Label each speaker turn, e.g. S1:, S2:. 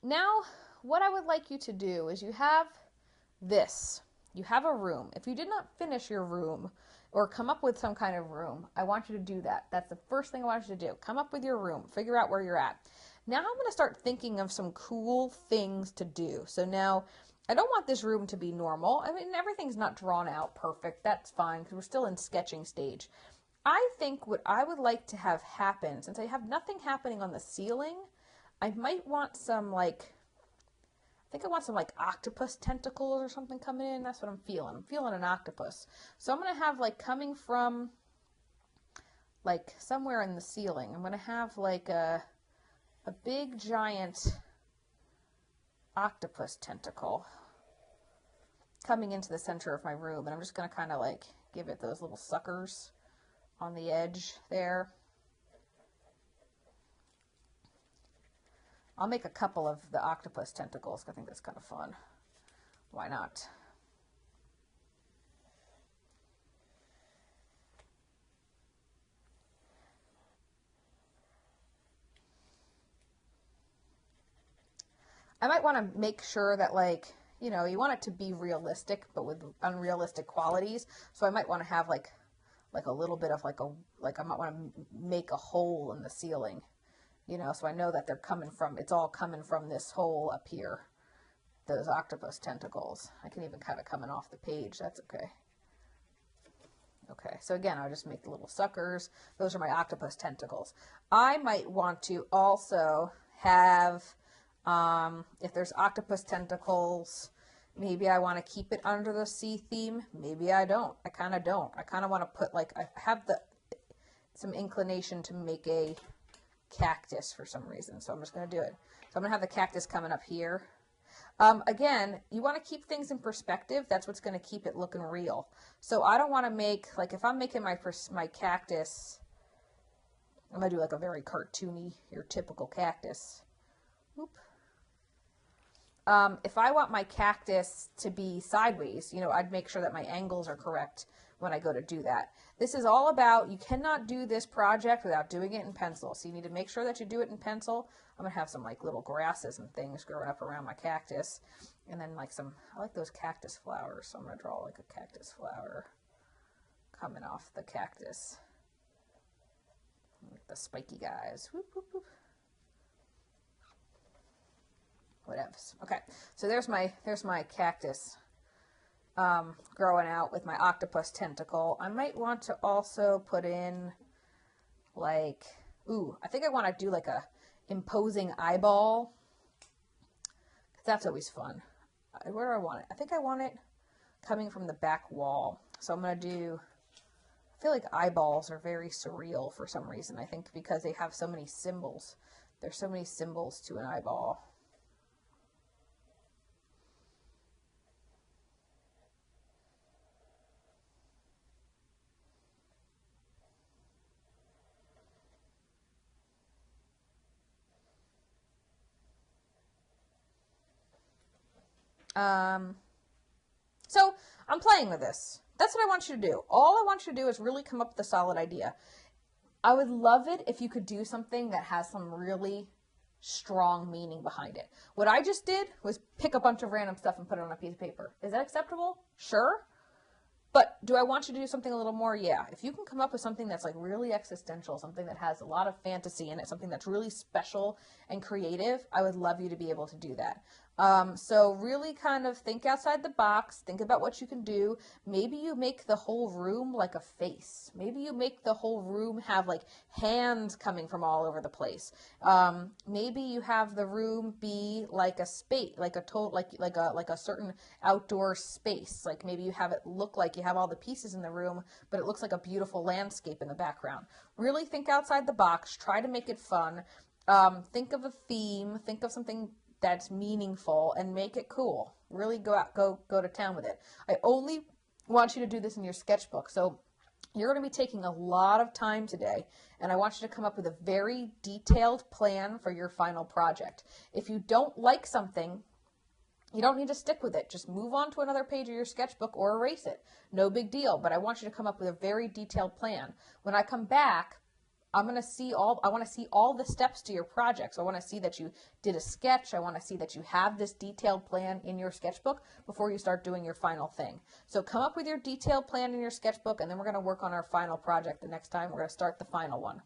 S1: Now, what I would like you to do is you have this. You have a room. If you did not finish your room or come up with some kind of room, I want you to do that. That's the first thing I want you to do. Come up with your room. Figure out where you're at. Now I'm going to start thinking of some cool things to do. So now I don't want this room to be normal. I mean, everything's not drawn out perfect. That's fine because we're still in sketching stage. I think what I would like to have happen, since I have nothing happening on the ceiling, I might want some I think I want some like octopus tentacles or something coming in. That's what I'm feeling. I'm feeling an octopus. So I'm going to have like coming from like somewhere in the ceiling, I'm going to have like a big giant octopus tentacle coming into the center of my room. And I'm just going to kind of like give it those little suckers on the edge there. I'll make a couple of the octopus tentacles. I think that's kind of fun. Why not? I might want to make sure that you want it to be realistic, but with unrealistic qualities. So I might want to have like a little bit of I might want to make a hole in the ceiling. So I know that it's all coming from this hole up here, those octopus tentacles. I can even have it coming off the page. That's okay. Okay, so again, I'll just make the little suckers. Those are my octopus tentacles. I might want to also have, if there's octopus tentacles, maybe I want to keep it under the sea theme. Maybe I don't. I kind of don't. I kind of want to put I have some inclination to make a cactus for some reason, so I'm just going to do it. So I'm going to have the cactus coming up here. Again, you want to keep things in perspective. That's what's going to keep it looking real. So I don't want to make, if I'm making my cactus, I'm going to do a very cartoony, your typical cactus. Whoop. If I want my cactus to be sideways, I'd make sure that my angles are correct when I go to do that. This is all about, you cannot do this project without doing it in pencil. So you need to make sure that you do it in pencil. I'm going to have some little grasses and things growing up around my cactus. And then I like those cactus flowers. So I'm going to draw a cactus flower coming off the cactus. The spiky guys. Whoop, whoop, whoop. Whatevs. Okay, so there's my cactus growing out with my octopus tentacle. I might want to also put in I think I want to do a imposing eyeball. That's always fun. Where do I want it? I think I want it coming from the back wall. So I'm going to do, I feel like eyeballs are very surreal for some reason. I think because they have so many symbols. There's so many symbols to an eyeball. So I'm playing with this. That's what I want you to do. All I want you to do is really come up with a solid idea. I would love it if you could do something that has some really strong meaning behind it. What I just did was pick a bunch of random stuff and put it on a piece of paper. Is that acceptable? Sure. But do I want you to do something a little more? Yeah. If you can come up with something that's really existential, something that has a lot of fantasy in it, something that's really special and creative, I would love you to be able to do that. So really kind of think outside the box, think about what you can do. Maybe you make the whole room like a face. Maybe you make the whole room have hands coming from all over the place. Maybe you have the room be like a space, like a certain outdoor space. Maybe you have it look like you have all the pieces in the room, but it looks like a beautiful landscape in the background. Really think outside the box, try to make it fun. Think of a theme, think of something that's meaningful and make it cool. Really go to town with it. I only want you to do this in your sketchbook. So you're going to be taking a lot of time today, and I want you to come up with a very detailed plan for your final project. If you don't like something, you don't need to stick with it. Just move on to another page of your sketchbook or erase it. No big deal, but I want you to come up with a very detailed plan. When I come back, I want to see all the steps to your project. So I want to see that you did a sketch. I want to see that you have this detailed plan in your sketchbook before you start doing your final thing. So come up with your detailed plan in your sketchbook, and then we're going to work on our final project the next time. We're going to start the final one.